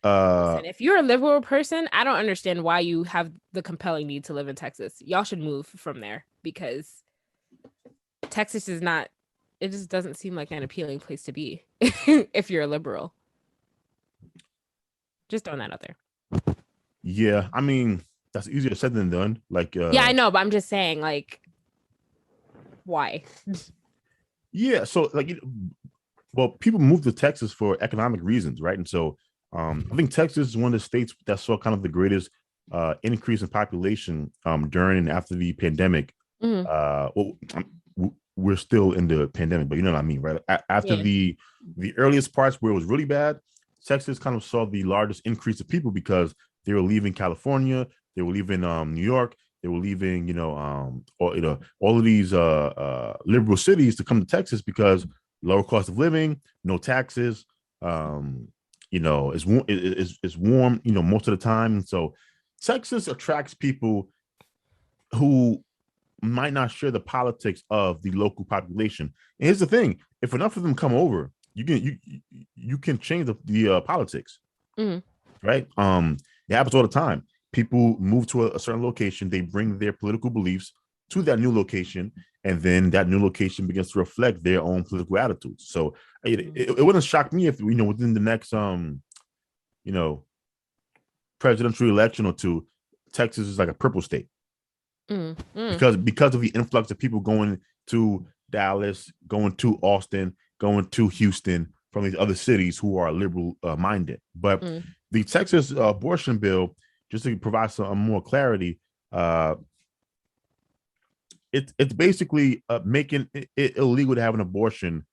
Uh, Listen, if you're a liberal person, I don't understand why you have the compelling need to live in Texas. Y'all should move from there because Texas is not, it just doesn't seem like an appealing place to be if you're a liberal. Just throwing that out there. yeah, I mean, that's easier said than done. Like, Yeah, I know, but I'm just saying, like, why? yeah, so like, well, people move to Texas for economic reasons, right? And so, I think Texas is one of the states that saw kind of the greatest increase in population during and after the pandemic. Mhm. Well, we're still in the pandemic, but you know what I mean, right? After Yeah. the earliest parts where it was really bad, Texas kind of saw the largest increase of people because they were leaving California, they were leaving New York, they were leaving, all of these liberal cities to come to Texas because lower cost of living, no taxes, um, it's warm, most of the time. And so Texas attracts people who might not share the politics of the local population. And here's the thing: if enough of them come over, you can change the politics, Mhm. right? It happens all the time. People move to a certain location, they bring their political beliefs to that new location, and then that new location begins to reflect their own political attitudes. So it wouldn't shock me if within the next you know presidential election or two, Texas is like a purple state Mhm. Mhm. because of the influx of people going to Dallas, going to Austin, going to Houston from these other cities who are liberal minded. But Mhm. the Texas abortion bill, just to provide some more clarity, uh, it's basically making it illegal to have an abortion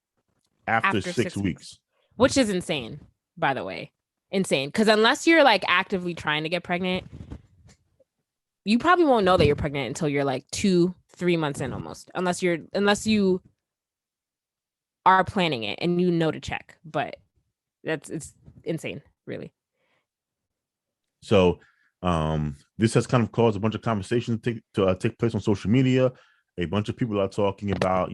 after After six 6 weeks, weeks. which is insane, by the way. Insane. Because unless you're like actively trying to get pregnant, you probably won't know that you're pregnant until you're like 2, 3 months in almost. Unless you are planning it and you know to check. But it's insane, really. So this has kind of caused a bunch of conversations to take place on social media. A bunch of people are talking about,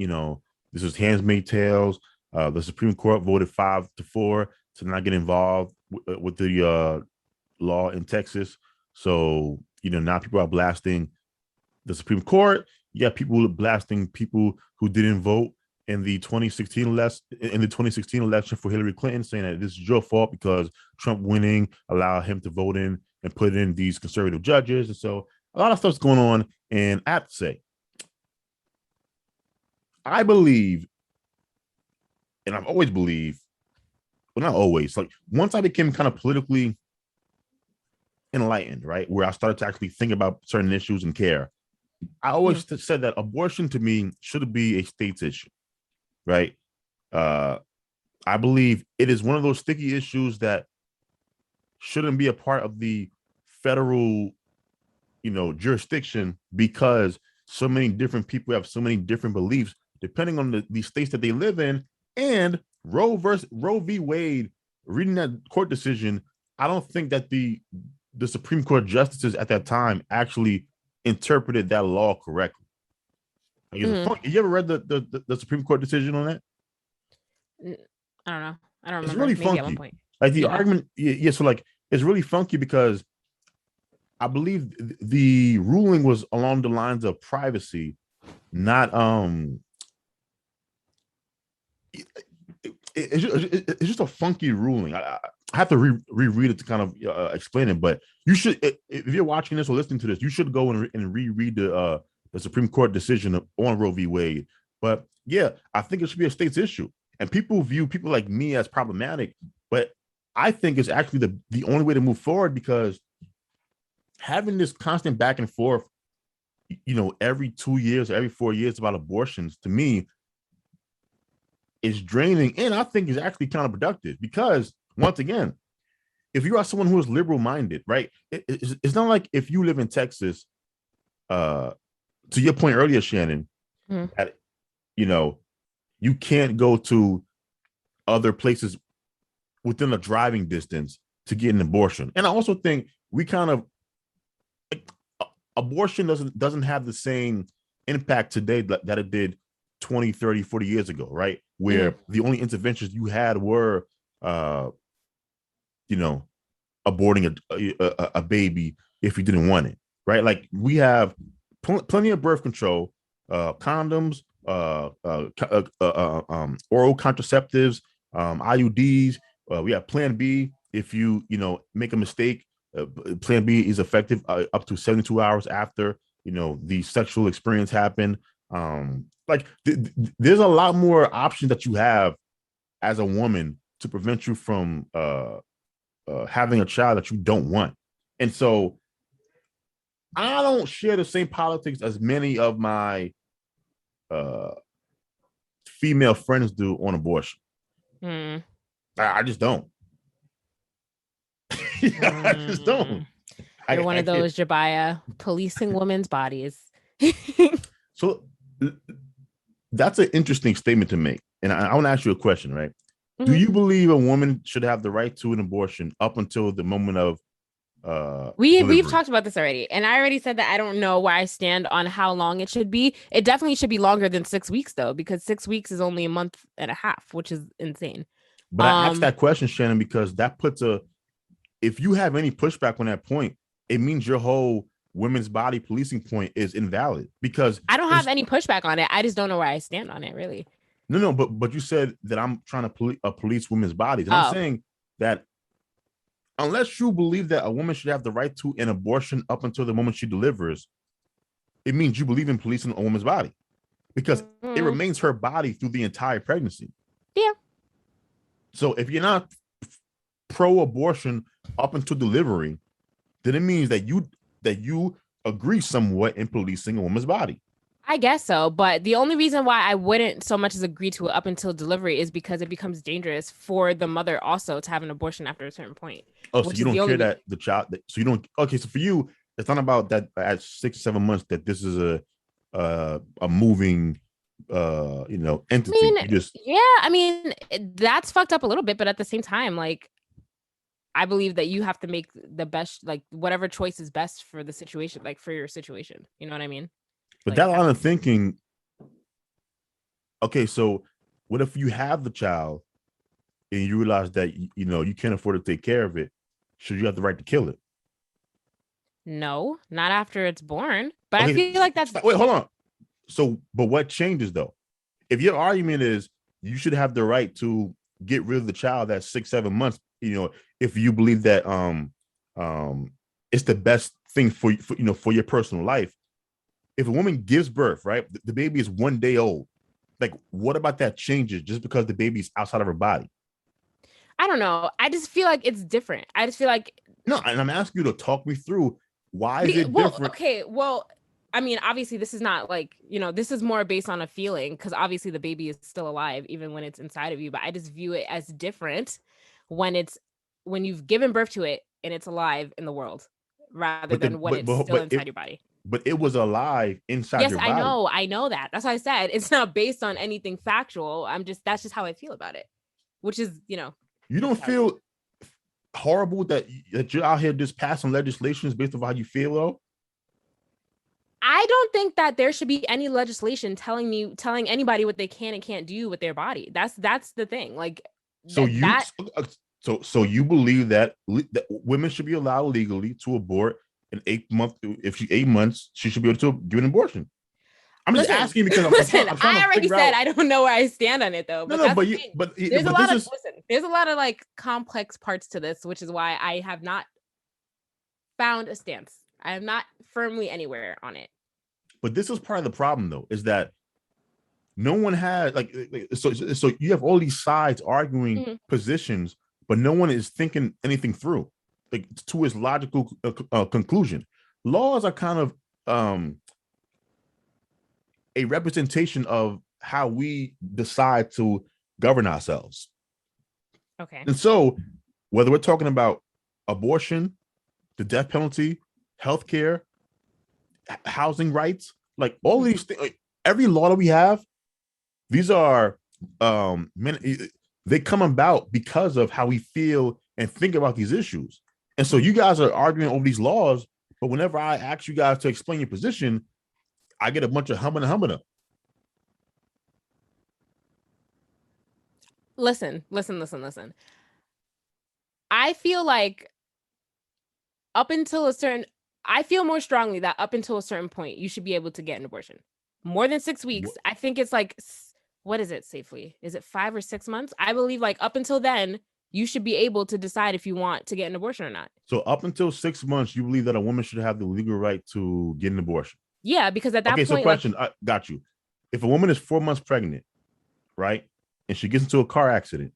this is handmaid's tales. The Supreme Court voted 5-4 to not get involved with the law in Texas. So, now people are blasting the Supreme Court. You got people blasting people who didn't vote in the 2016 election for Hillary Clinton, saying that this is your fault because Trump winning allowed him to vote in and put in these conservative judges. And so a lot of stuff's going on. And I have to say, I believe, and I've always believed, well, not always, like once I became kind of politically enlightened, right, where I started to actually think about certain issues and care, I Mm. always said that abortion to me should be a state's issue, right? Uh, I believe it is one of those sticky issues that shouldn't be a part of the federal, jurisdiction because so many different people have so many different beliefs depending on the states that they live in. And Roe v. Wade, reading that court decision, I don't think that the Supreme Court justices at that time actually interpreted that law correctly. Like, Mm. you ever read the Supreme Court decision on that? I don't know. I don't It's remember. really Maybe at one funky. point. Like the Okay. argument, yeah. So like, it's really funky because I believe the ruling was along the lines of privacy, not it's just a funky ruling. I have to reread it to kind of explain it. But you should, if you're watching this or listening to this, you should go and reread the Supreme Court decision on Roe v. Wade. But yeah, I think it should be a state's issue, and people view people like me as problematic. But I think it's actually the only way to move forward because having this constant back and forth, every 2 years, every 4 years about abortions, to me is draining, and I think is actually counterproductive because once again, if you are someone who is liberal minded, right, it's not like if you live in Texas, uh, to your point earlier, Shannon, Mm. that you know you can't go to other places within a driving distance to get an abortion. And I also think we kind of like, abortion doesn't have the same impact today that it did 20, 30, 40 years ago, right? Mm. Where the only interventions you had were, uh, you know, aborting a baby if you didn't want it, right? Like we have plenty of birth control, condoms, oral contraceptives, IUDs. We have Plan B. If you make a mistake, Plan B is effective up to 72 hours after the sexual experience happened. There's a lot more options that you have as a woman to prevent you from having a child that you don't want. And so I don't share the same politics as many of my uh, female friends do on abortion. I just don't. I just don't. You're one of those, Jabaya, policing women's bodies. So that's an interesting statement to make. And I want to ask you a question, right? Mm-hmm. Do you believe a woman should have the right to an abortion up until the moment of we've talked about this already, and I already said that I don't know where I stand on how long it should be. It definitely should be longer than 6 weeks, though, because 6 weeks is only a month and a half, which is insane. But I asked that question, Shannon, because that puts if you have any pushback on that point, it means your whole women's body policing point is invalid, because I don't have any pushback on it. I just don't know where I stand on it, really. No, but you said that I'm trying to police women's bodies, and I'm saying that unless you believe that a woman should have the right to an abortion up until the moment she delivers, it means you believe in policing a woman's body, because it remains her body through the entire pregnancy. Yeah. So if you're not pro-abortion up until delivery, then it means that you agree somewhat in policing a woman's body. I guess so, but the only reason why I wouldn't so much as agree to it up until delivery is because it becomes dangerous for the mother also to have an abortion after a certain point. Oh, so you don't care that the child, so you don't, okay, so for you, it's not about that at 6 or 7 months that this is a moving entity. I mean, that's fucked up a little bit, but at the same time, like, I believe that you have to make the best, like, whatever choice is best for the situation, like for your situation. You know what I mean? But that line of thinking, okay, so what if you have the child and you realize that you can't afford to take care of it? Should you have the right to kill it? No, not after it's born. But okay, I feel like that's wait, hold on. So, but what changes though? If your argument is you should have the right to get rid of the child at 6-7 months, if you believe that it's the best thing for your personal life. If a woman gives birth, right, the baby is 1 day old. Like, what about that changes just because the baby's outside of her body? I don't know. I just feel like it's different. I just feel like no, and I'm asking you to talk me through why is it different? Okay, well, I mean, obviously, this is not like this is more based on a feeling, because obviously the baby is still alive even when it's inside of you. But I just view it as different when you've given birth to it and it's alive in the world, rather than when it's still inside your body. But it was alive inside your body. Yes, I know that. That's why I said it's not based on anything factual. That's just how I feel about it, which is, You don't feel horrible that you're out here just passing legislations based on how you feel, though? I don't think that there should be any legislation telling anybody what they can and can't do with their body. That's the thing. Like, so you believe that women should be allowed legally to abort in 8 months. If she's 8 months, she should be able to give an abortion. I'm just asking because I already said I don't know where I stand on it, though. But there's a lot of like complex parts to this, which is why I have not found a stance. I am not firmly anywhere on it. But this is part of the problem, though, is that no one has so you have all these sides arguing positions, but no one is thinking anything through, like, to its logical conclusion. Laws are kind of a representation of how we decide to govern ourselves. Okay. And so whether we're talking about abortion, the death penalty, healthcare, housing rights, like all of these things, like every law that we have, these are they come about because of how we feel and think about these issues. And so you guys are arguing over these laws, but whenever I ask you guys to explain your position, I get a bunch of humming. Listen. I feel like up until a certain, I feel more strongly that up until a certain point, you should be able to get an abortion. More than 6 weeks. What- I think it's like, what is it safely? Is it 5 or 6 months? I believe like up until then, you should be able to decide if you want to get an abortion or not. So up until 6 months, you believe that a woman should have the legal right to get an abortion? Yeah, because at that Okay, so point, like, question, I got you. If a woman is 4 months pregnant, right, and she gets into a car accident,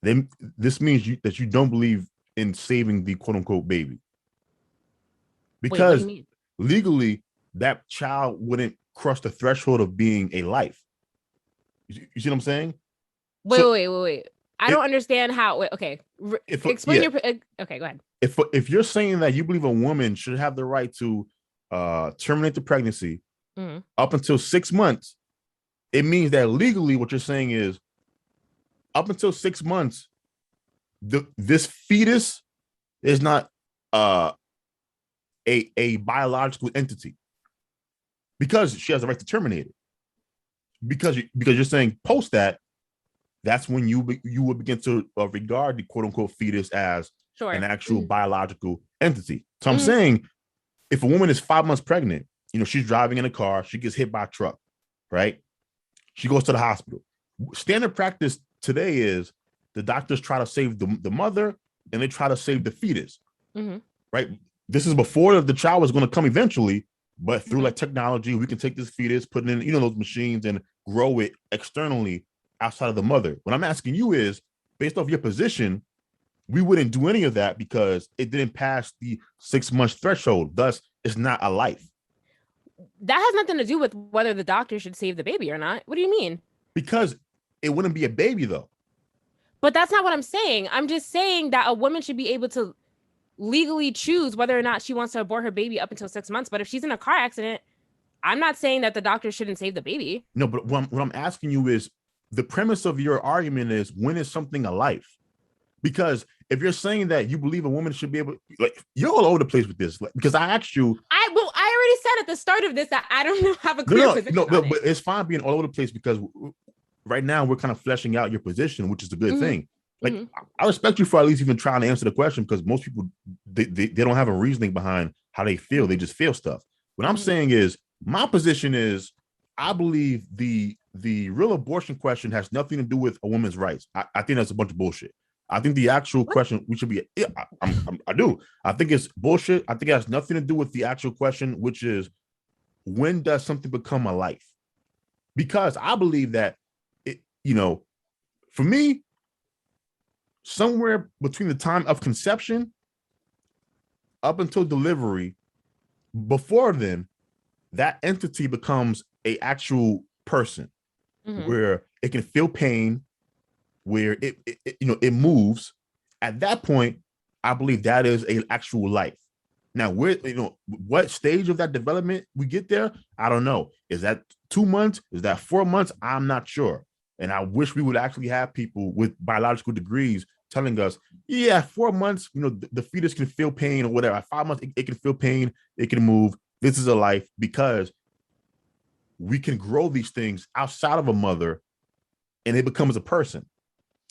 then this means that you don't believe in saving the quote unquote baby. wait, what do you Because mean? legally, that child wouldn't cross the threshold of being a life. You see what I'm saying? Wait. I It, don't understand how. Wait, okay, explain yeah, your. Okay, go ahead. if you're saying that you believe a woman should have the right to terminate the pregnancy Mm-hmm. up until 6 months, it means that legally, what you're saying is up until 6 months, this fetus is not uh, a biological entity because she has the right to terminate it. Because you're saying post that, that's when you would begin to regard the quote unquote fetus as Sure. an actual biological entity. So I'm Mhm. saying if a woman is 5 months pregnant, she's driving in a car, she gets hit by a truck, right? She goes to the hospital. Standard practice today is the doctors try to save the mother and they try to save the fetus, Mm-hmm. right? This is before the child was going to come eventually, but through Mhm. like technology, we can take this fetus, put it in, those machines and grow it externally outside of the mother. What I'm asking you is, based off your position, we wouldn't do any of that because it didn't pass the 6 month threshold. Thus, it's not a life. That has nothing to do with whether the doctor should save the baby or not. What do you mean? Because it wouldn't be a baby though. But that's not what I'm saying. I'm just saying that a woman should be able to legally choose whether or not she wants to abort her baby up until 6 months. But if she's in a car accident, I'm not saying that the doctor shouldn't save the baby. No, but what I'm asking you is the premise of your argument is when is something a life? Because if you're saying that you believe a woman should be able, like, you're all over the place with this. Like, because I asked you. I already said at the start of this that I don't have a clear position on but it. it's fine being all over the place because right now we're kind of fleshing out your position, which is a good Mhm. thing. Like, Mhm. I respect you for at least even trying to answer the question because most people they don't have a reasoning behind how they feel. They just feel stuff. What I'm saying is my position is I believe the real abortion question has nothing to do with a woman's rights. I think that's a bunch of bullshit. I think the actual question we should be. Yeah, I do. I think it's bullshit. I think it has nothing to do with the actual question, which is when does something become a life? Because I believe that for me, somewhere between the time of conception up until delivery, before then, that entity becomes a actual person where it can feel pain, where it moves. At that point, I believe that is an actual life. Now, where what stage of that development we get there, I don't know. Is that 2 months? Is that 4 months? I'm not sure. And I wish we would actually have people with biological degrees telling us, yeah, 4 months, the fetus can feel pain or whatever. At 5 months, it can feel pain, it can move. This is a life because we can grow these things outside of a mother and it becomes a person.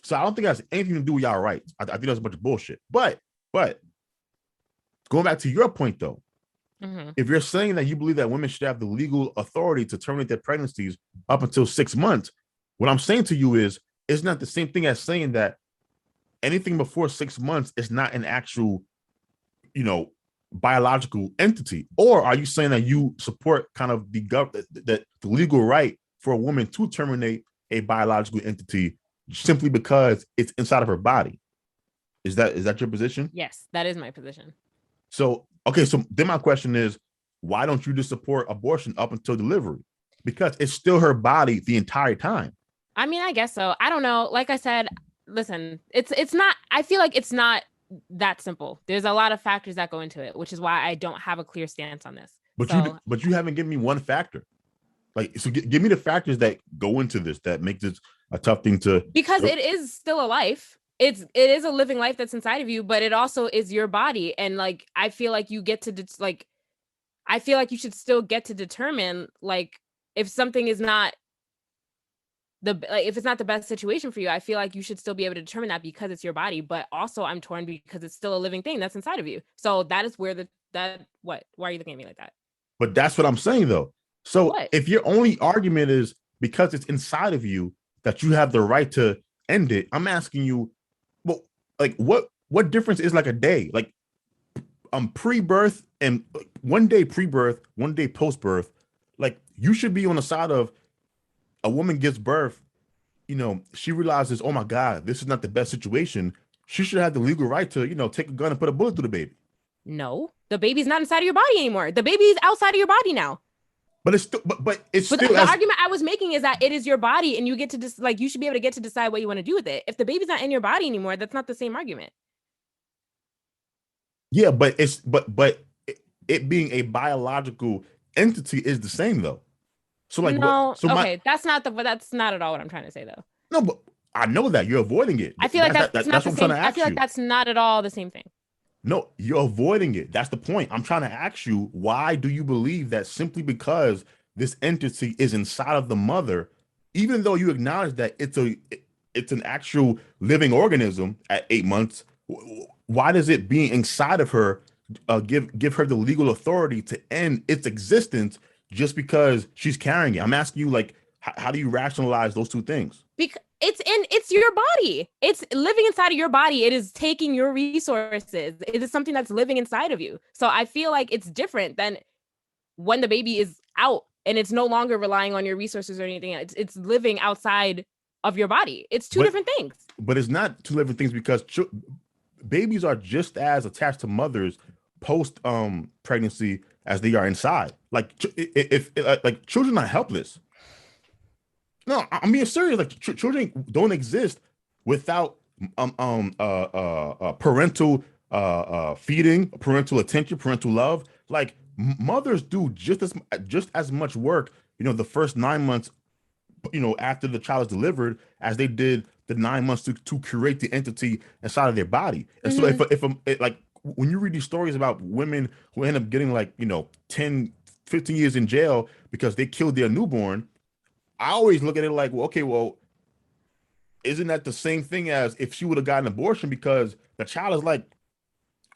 So I don't think that's anything to do with y'all rights. I think that's a bunch of bullshit. But going back to your point though, if you're saying that you believe that women should have the legal authority to terminate their pregnancies up until 6 months, what I'm saying to you is it's not the same thing as saying that anything before 6 months is not an actual, biological entity. Or are you saying that you support kind of the legal right for a woman to terminate a biological entity simply because it's inside of her body? Is that your position? Yes, that is my position. So, okay, so then my question is, why don't you just support abortion up until delivery? Because it's still her body the entire time. I mean, I guess so. I don't know. Like I said, listen, it's not, I feel like it's not that simple. There's a lot of factors that go into it, which is why I don't have a clear stance on this. But you haven't given me one factor. Like, so give me the factors that go into this that make this a tough thing to. Because it is still a life. It is a living life that's inside of you, but it also is your body. And like, I feel like you get to I feel like you should still get to determine like if something is not if it's not the best situation for you, I feel like you should still be able to determine that because it's your body. But also, I'm torn because it's still a living thing that's inside of you. So that is where what? Why are you looking at me like that? But that's what I'm saying though. So What? if your only argument is because it's inside of you that you have the right to end it, I'm asking you, well, like what difference is like a day? Like pre-birth and 1 day pre-birth, 1 day post-birth, like you should be on the side of a woman gives birth, she realizes, oh my God, this is not the best situation. She should have the legal right to, take a gun and put a bullet through the baby. No, the baby's not inside of your body anymore. The baby's outside of your body now. But it's still, but it's but still the argument I was making is that it is your body, and you get to you should be able to get to decide what you want to do with it. If the baby's not in your body anymore, that's not the same argument. Yeah, but it being a biological entity is the same though. So like, no, okay, that's not at all what I'm trying to say though. No, but I know that you're avoiding it. I feel like that's not the same. I feel like that's not at all the same thing. No, you're avoiding it. That's the point. I'm trying to ask you, why do you believe that simply because this entity is inside of the mother, even though you acknowledge that it's an actual living organism at 8 months, why does it being inside of her give her the legal authority to end its existence just because she's carrying it? I'm asking you, like, how do you rationalize those two things? Because it's your body. It's living inside of your body. It is taking your resources. It is something that's living inside of you. So I feel like it's different than when the baby is out and it's no longer relying on your resources or anything. It's living outside of your body. It's two different things. But it's not two different things because babies are just as attached to mothers post pregnancy as they are inside. Like if like children are helpless. No, I'm being serious. Like children don't exist without parental feeding, parental attention, parental love. Like mothers do just as much work, the first 9 months, after the child is delivered, as they did the 9 months to create the entity inside of their body. And so if like when you read these stories about women who end up getting 10, 15 years in jail because they killed their newborn, I always look at it like, well, okay, well, isn't that the same thing as if she would have gotten an abortion because the child is like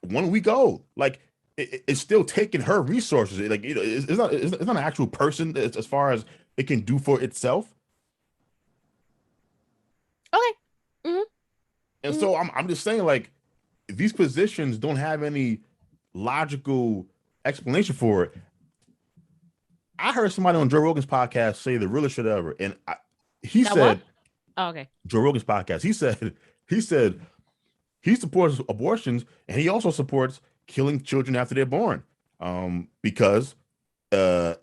1 week old? Like it's still taking her resources. Like it's not an actual person as far as it can do for itself. Okay. Mm-hmm. And so I'm just saying, like, these positions don't have any logical explanation for it. I heard somebody on Joe Rogan's podcast say the realest shit ever, and he said, what? Oh, okay. Joe Rogan's podcast. He said he supports abortions, and he also supports killing children after they're born, because if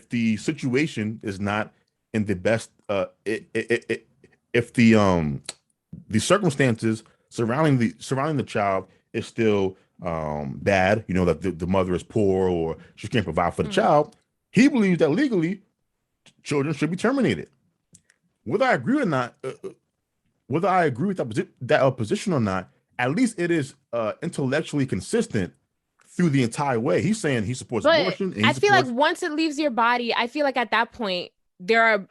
the situation is not in the best, if the circumstances surrounding the child is still bad, that the mother is poor or she can't provide for the child, he believes that legally children should be terminated. Whether I agree or not, whether I agree with that position or not, at least it is intellectually consistent through the entire way. He's saying he supports abortion. And I feel like once it leaves your body, I feel like at that point there are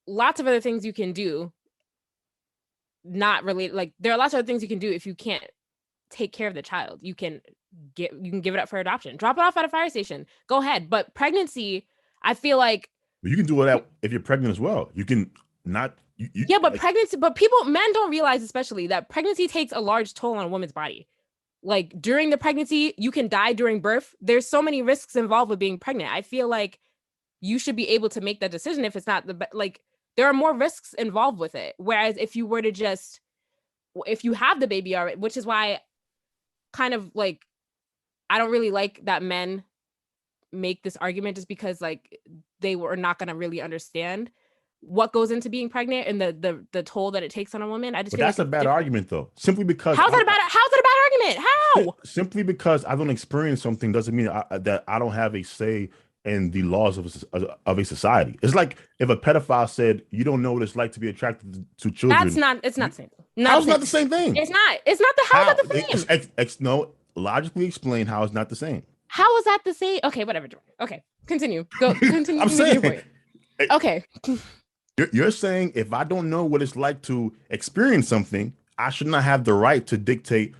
lots of other things you can do. Not related, like there are lots of other things you can do if you can't take care of the child. You can give it up for adoption, drop it off at a fire station, go ahead. But pregnancy, I feel like you can do that if you're pregnant as well. You can not. But pregnancy, men don't realize, especially, that pregnancy takes a large toll on a woman's body. Like during the pregnancy, you can die during birth. There's so many risks involved with being pregnant. I feel like you should be able to make that decision if it's not there are more risks involved with it. Whereas if you were to if you have the baby already, which is why kind of like, I don't really like that men make this argument, just because like they were not going to really understand what goes into being pregnant and the toll that it takes on a woman. I just feel that's a bad argument though. Simply because how's that a bad argument? How? Simply because I don't experience something doesn't mean that I don't have a say in the laws of a society. It's like if a pedophile said, you don't know what it's like to be attracted to children. It's not the same thing. How's not the same thing? It's not the same. No, logically explain how it's not the same. How is that the same? Okay, whatever. Okay, continue. Continue. I'm saying Okay. You're saying if I don't know what it's like to experience something, I should not have the right to dictate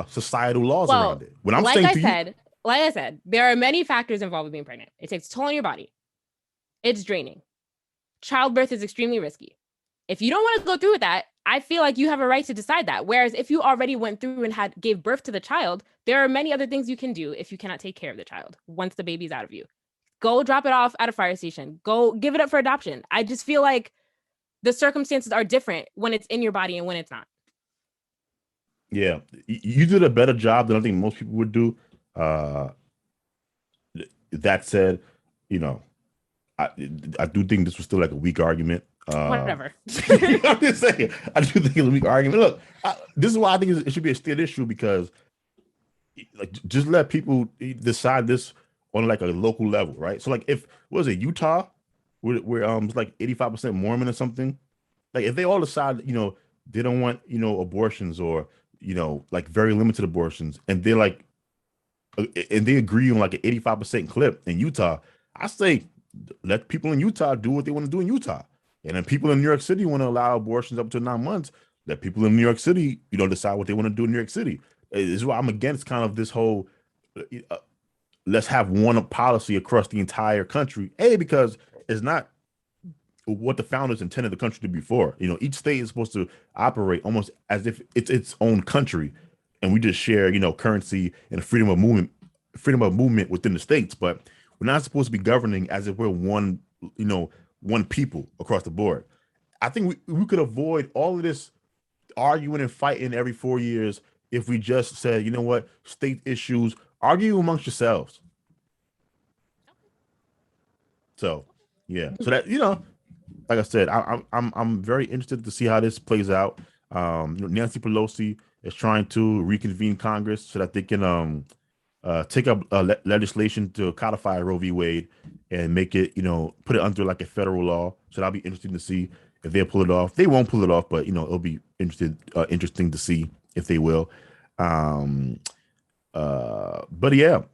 societal laws around Well, it. When I'm like saying I to you, said, like I said, there are many factors involved with being pregnant. It takes a toll on your body. It's draining. Childbirth is extremely risky. If you don't want to go through with that, I feel like you have a right to decide that. Whereas if you already went through and had gave birth to the child, there are many other things you can do if you cannot take care of the child once the baby's out of you. Go drop it off at a fire station. Go give it up for adoption. I just feel like the circumstances are different when it's in your body and when it's not. yeah, you did a better job than I think most people would do. Uh, that said, you know, I I do think this was still like a weak argument. Whatever. I'm just saying, I do think it's a weak argument. Look, this is why I think it should be a state issue because like just let people decide this on like a local level, right? So like if what was it Utah, where it's like 85% Mormon or something. Like if they all decide, they don't want abortions or like very limited abortions, and they're like, and they agree on like an 85% clip in Utah, I say let people in Utah do what they want to do in Utah, and then people in New York City want to allow abortions up to 9 months. Let people in New York City, decide what they want to do in New York City. This is why I'm against kind of this whole uh, let's have one policy across the entire country. Because it's not what the founders intended the country to be for. Each state is supposed to operate almost as if it's its own country, and we just share, currency and freedom of movement within the states. But we're not supposed to be governing as if we're one people across the board. I think we could avoid all of this arguing and fighting every 4 years if we just said, you know what, state issues, argue amongst yourselves. So, yeah. So that like I said, I'm very interested to see how this plays out. Nancy Pelosi is trying to reconvene Congress so that they can take up legislation to codify Roe v. Wade and make it, put it under like a federal law. So that'll be interesting to see if they'll pull it off. They won't pull it off, but it'll be interesting to see if they will. But yeah,